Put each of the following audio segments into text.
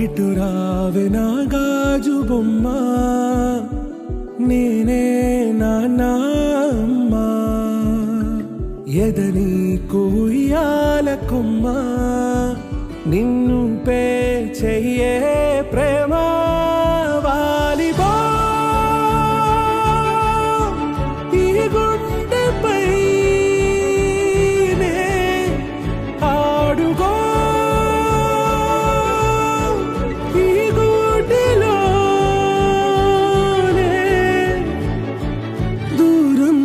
ఇటు రావే నా గాజు బొమ్మ, నేనే నాన్న అమ్మ, ఎదని కుయ్యాల కొమ్మ, నిన్ను పే చెయ్యే ప్రేమ వాలిబా ఈ గుండెపై ఆడుగో ఈ గుడిలోనే దూరం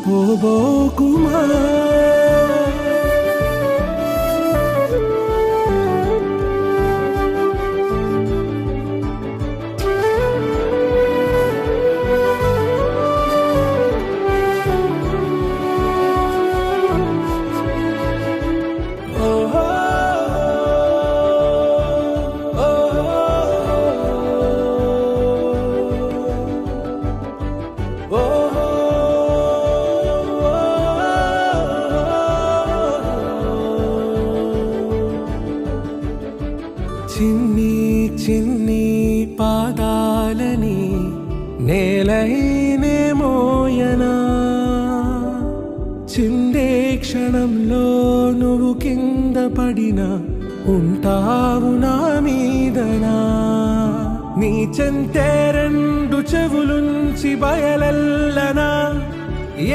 పోబోకుమా. చిన్ని చిన్ని పాదాలని నేలైనే మోయనా, చిందే క్షణంలో నువ్వు కింద పడినా ఉంటావు నా మీదనా. నీ చెంతే రెండు చెవులుంచి బయలెల్లనా,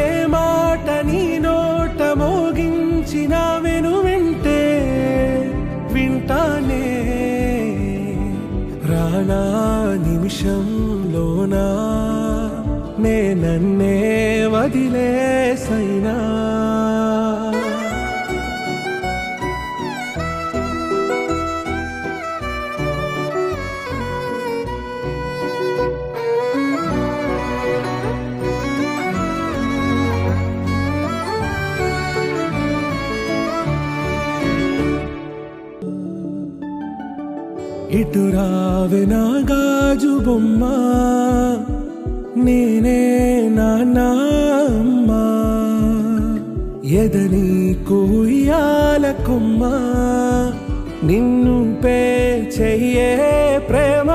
ఏ మాట నీ నోట మోగించిన వెను వింటే వింటానే. రానా నిమిషంలోనా నే నన్నే వదిలేసైనా, ఇటు రావే నా గాజు బొమ్మ, నేనే నాన్న అమ్మ, ఎదని కుయ్యాల కొమ్మ, నిన్ను పే చెయ్యే ప్రేమ